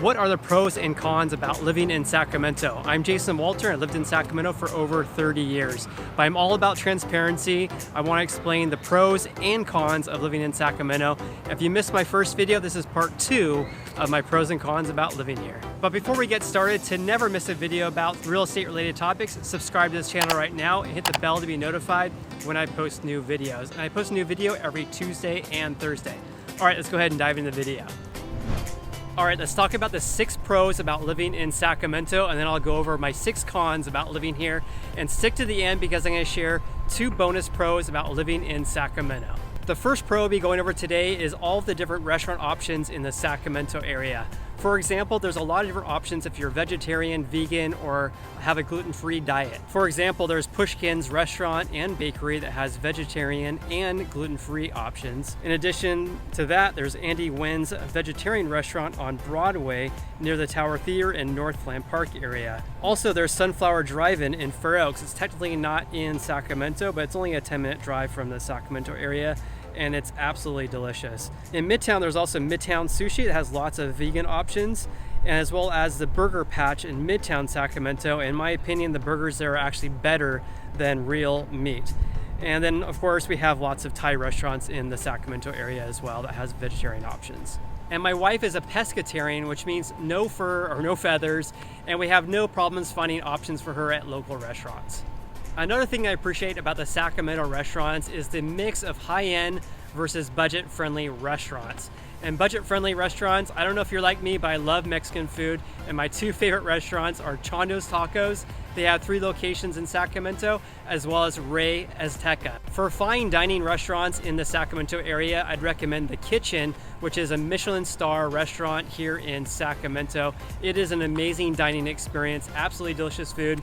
What are the pros and cons about living in Sacramento? I'm Jason Walter. I lived in Sacramento for over 30 years. But I'm all about transparency. I want to explain the pros and cons of living in Sacramento. If you missed my first video, this is part 2 of my pros and cons about living here. But before we get started, to never miss a video about real estate related topics, subscribe to this channel right now and hit the bell to be notified when I post new videos. And I post a new video every Tuesday and Thursday. All right, let's go ahead and dive into the video. All right, let's talk about the 6 pros about living in Sacramento, and then I'll go over my 6 cons about living here. And stick to the end because I'm going to share 2 bonus pros about living in Sacramento. The first pro I'll be going over today is all of the different restaurant options in the Sacramento area. For example, there's a lot of different options if you're vegetarian, vegan, or have a gluten-free diet. For example, there's Pushkin's restaurant and bakery that has vegetarian and gluten-free options. In addition to that, there's Andy Wynn's vegetarian restaurant on Broadway near the Tower Theater in Northland Park area. Also, there's Sunflower Drive-In in Fair Oaks. It's technically not in Sacramento, but it's only a 10-minute drive from the Sacramento area, and it's absolutely delicious. In Midtown, there's also Midtown Sushi that has lots of vegan options, and as well as the Burger Patch in Midtown Sacramento. In my opinion, the burgers there are actually better than real meat. And then, of course, we have lots of Thai restaurants in the Sacramento area as well that has vegetarian options. And my wife is a pescatarian, which means no fur or no feathers, and we have no problems finding options for her at local restaurants. Another thing I appreciate about the Sacramento restaurants is the mix of high-end versus budget-friendly restaurants. And budget-friendly restaurants, I don't know if you're like me, but I love Mexican food. And my 2 favorite restaurants are Chando's Tacos. They have 3 locations in Sacramento, as well as Rey Azteca. For fine dining restaurants in the Sacramento area, I'd recommend The Kitchen, which is a Michelin star restaurant here in Sacramento. It is an amazing dining experience, absolutely delicious food.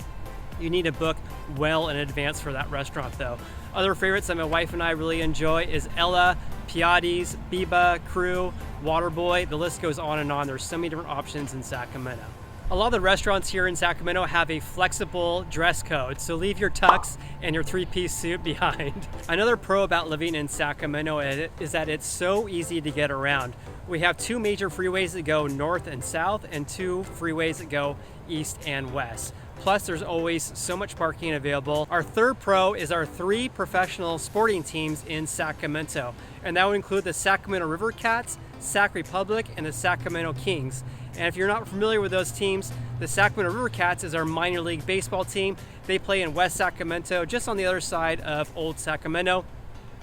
You need to book well in advance for that restaurant though. Other favorites that my wife and I really enjoy is Ella, Piatti's, Biba, Crew, Waterboy. The list goes on and on. There's so many different options in Sacramento. A lot of the restaurants here in Sacramento have a flexible dress code, so leave your tux and your 3-piece suit behind. Another pro about living in Sacramento is that it's so easy to get around. We have 2 major freeways that go north and south, and 2 freeways that go east and west. Plus, there's always so much parking available. Our third pro is our 3 professional sporting teams in Sacramento, and that would include the Sacramento River Cats, Sac Republic, and the Sacramento Kings. And if you're not familiar with those teams, the Sacramento River Cats is our minor league baseball team. They play in West Sacramento, just on the other side of Old Sacramento.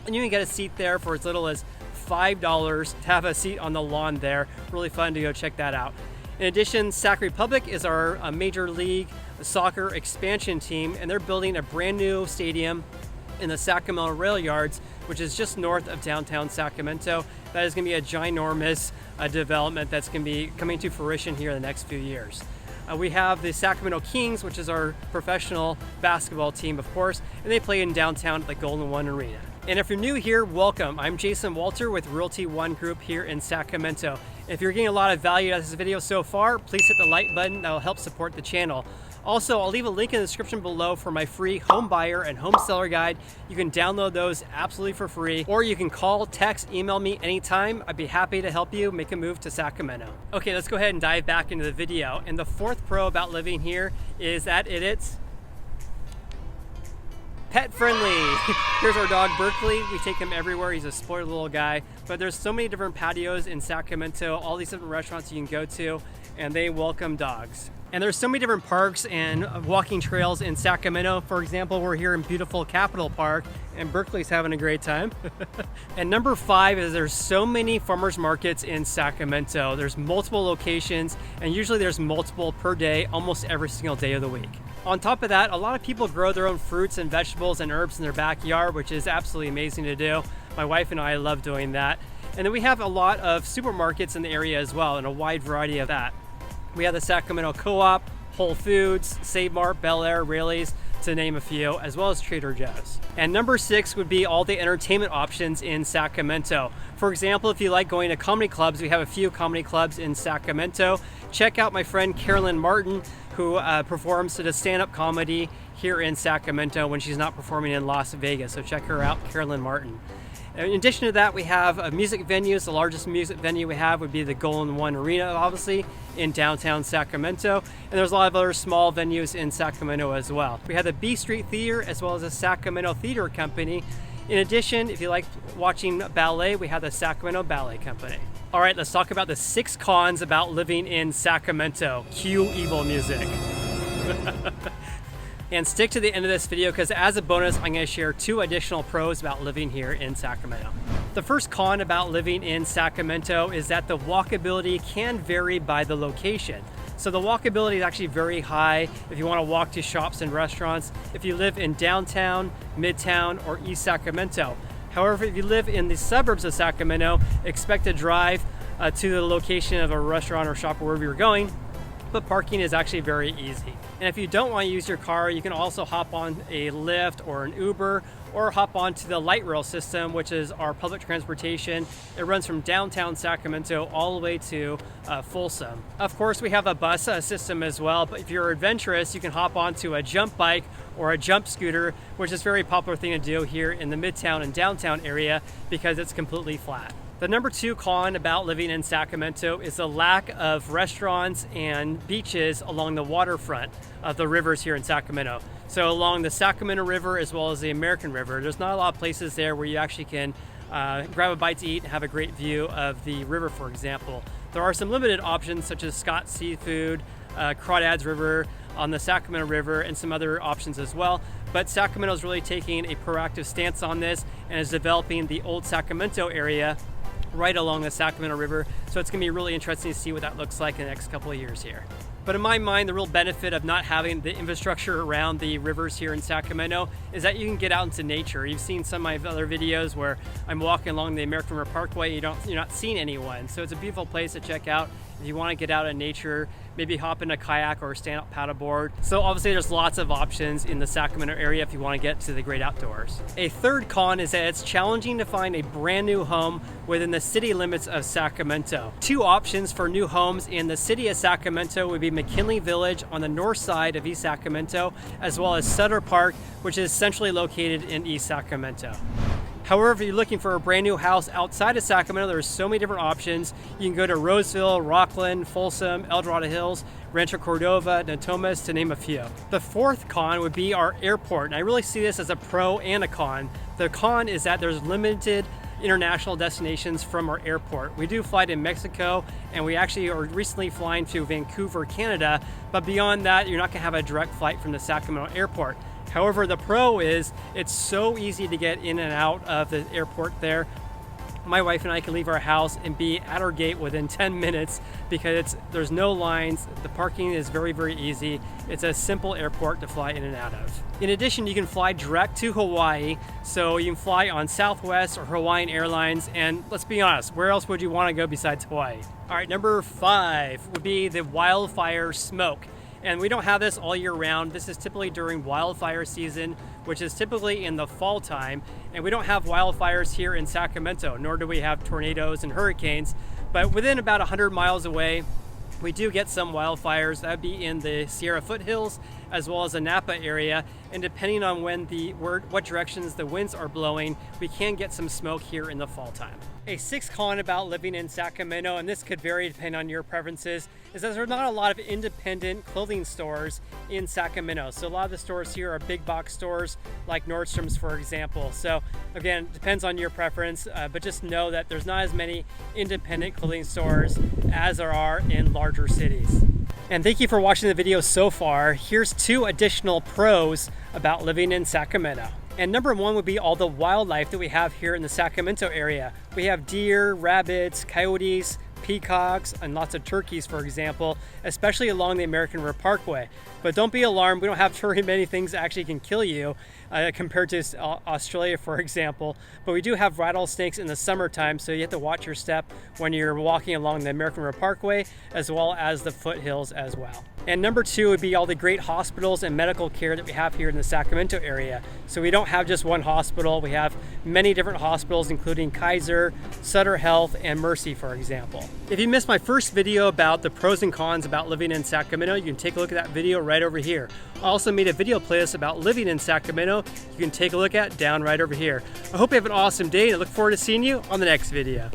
And you can get a seat there for as little as $5 to have a seat on the lawn there. Really fun to go check that out. In addition, Sac Republic is our major league soccer expansion team, and they're building a brand new stadium in the Sacramento Rail Yards, which is just north of downtown Sacramento. That is going to be a ginormous development that's going to be coming to fruition here in the next few years. We have the Sacramento Kings, which is our professional basketball team, of course, and they play in downtown at the Golden One Arena. And if you're new here, welcome. I'm Jason Walter with Realty One Group here in Sacramento. If you're getting a lot of value out of this video so far, please hit the like button. That will help support the channel. Also, I'll leave a link in the description below for my free home buyer and home seller guide. You can download those absolutely for free, or you can call, text, email me anytime. I'd be happy to help you make a move to Sacramento. Okay, let's go ahead and dive back into the video. And the 4th pro about living here is that it's pet friendly. Here's our dog Berkeley. We take him everywhere. He's a spoiled little guy. But there's so many different patios in Sacramento, all these different restaurants you can go to, and they welcome dogs. And there's so many different parks and walking trails in Sacramento. For example, we're here in beautiful Capitol Park, and Berkeley's having a great time. And number 5 is there's so many farmers markets in Sacramento. There's multiple locations, and usually there's multiple per day, almost every single day of the week. On top of that, a lot of people grow their own fruits and vegetables and herbs in their backyard, which is absolutely amazing to do. My wife and I love doing that. And then we have a lot of supermarkets in the area as well, and a wide variety of that. We have the Sacramento Co-op, Whole Foods, Save Mart, Bel Air, Raley's, to name a few, as well as Trader Joe's. And number 6 would be all the entertainment options in Sacramento. For example, if you like going to comedy clubs, we have a few comedy clubs in Sacramento. Check out my friend Carolyn Martin, who performs at a stand-up comedy here in Sacramento when she's not performing in Las Vegas. So check her out, Carolyn Martin. In addition to that, we have music venues. The largest music venue we have would be the Golden One Arena, obviously, in downtown Sacramento. And there's a lot of other small venues in Sacramento as well. We have the B Street Theater as well as the Sacramento Theater Company. In addition, if you like watching ballet, we have the Sacramento Ballet Company. All right, let's talk about the 6 cons about living in Sacramento. Cue evil music. And stick to the end of this video because as a bonus, I'm going to share 2 additional pros about living here in Sacramento. The first con about living in Sacramento is that the walkability can vary by the location. So the walkability is actually very high if you want to walk to shops and restaurants if you live in downtown, midtown, or East Sacramento. However, if you live in the suburbs of Sacramento, expect to drive to the location of a restaurant or shop or wherever you're going, but parking is actually very easy. And if you don't want to use your car, you can also hop on a Lyft or an Uber or hop onto the light rail system, which is our public transportation. It runs from downtown Sacramento all the way to Folsom. Of course, we have a bus system as well, but if you're adventurous, you can hop onto a jump bike or a jump scooter, which is a very popular thing to do here in the Midtown and downtown area because it's completely flat. The number 2 con about living in Sacramento is the lack of restaurants and beaches along the waterfront of the rivers here in Sacramento. So along the Sacramento River as well as the American River, there's not a lot of places there where you actually can grab a bite to eat and have a great view of the river, for example. There are some limited options such as Scott's Seafood, Crawdads River on the Sacramento River, and some other options as well. But Sacramento is really taking a proactive stance on this and is developing the Old Sacramento area right along the Sacramento River. So it's gonna be really interesting to see what that looks like in the next couple of years here. But in my mind, the real benefit of not having the infrastructure around the rivers here in Sacramento is that you can get out into nature. You've seen some of my other videos where I'm walking along the American River Parkway, you're not seeing anyone. So it's a beautiful place to check out if you want to get out in nature, maybe hop in a kayak or stand-up paddleboard. So obviously there's lots of options in the Sacramento area if you want to get to the great outdoors. A third con is that it's challenging to find a brand new home within the city limits of Sacramento. 2 options for new homes in the city of Sacramento would be McKinley Village on the north side of East Sacramento, as well as Sutter Park, which is centrally located in East Sacramento. However, if you're looking for a brand new house outside of Sacramento, there's so many different options. You can go to Roseville, Rockland, Folsom, El Dorado Hills, Rancho Cordova, Natomas, to name a few. The 4th con would be our airport, and I really see this as a pro and a con. The con is that there's limited international destinations from our airport. We do fly to Mexico, and we actually are recently flying to Vancouver, Canada, but beyond that, you're not gonna have a direct flight from the Sacramento airport. However, the pro is it's so easy to get in and out of the airport there. My wife and I can leave our house and be at our gate within 10 minutes because there's no lines. The parking is very, very easy. It's a simple airport to fly in and out of. In addition, you can fly direct to Hawaii. So you can fly on Southwest or Hawaiian Airlines. And let's be honest, where else would you want to go besides Hawaii? All right, number 5 would be the Wildfire Smoke. And we don't have this all year round. This is typically during wildfire season, which is typically in the fall time. And we don't have wildfires here in Sacramento, nor do we have tornadoes and hurricanes. But within about 100 miles away, we do get some wildfires. That would be in the Sierra foothills as well as the Napa area. And depending on what directions the winds are blowing, we can get some smoke here in the fall time. A 6th con about living in Sacramento, and this could vary depending on your preferences, is that there's not a lot of independent clothing stores in Sacramento. So a lot of the stores here are big box stores like Nordstrom's, for example. So again, it depends on your preference, but just know that there's not as many independent clothing stores as there are in larger cities. And thank you for watching the video so far. Here's 2 additional pros about living in Sacramento. And number 1 would be all the wildlife that we have here in the Sacramento area. We have deer, rabbits, coyotes, peacocks, and lots of turkeys, for example, especially along the American River Parkway. But don't be alarmed, we don't have very many things that actually can kill you compared to Australia, for example. But we do have rattlesnakes in the summertime, so you have to watch your step when you're walking along the American River Parkway, as well as the foothills as well. And number 2 would be all the great hospitals and medical care that we have here in the Sacramento area. So we don't have just one hospital, we have many different hospitals, including Kaiser, Sutter Health, and Mercy, for example. If you missed my first video about the pros and cons about living in Sacramento, you can take a look at that video right over here. I also made a video playlist about living in Sacramento you can take a look at down right over here. I hope you have an awesome day and I look forward to seeing you on the next video.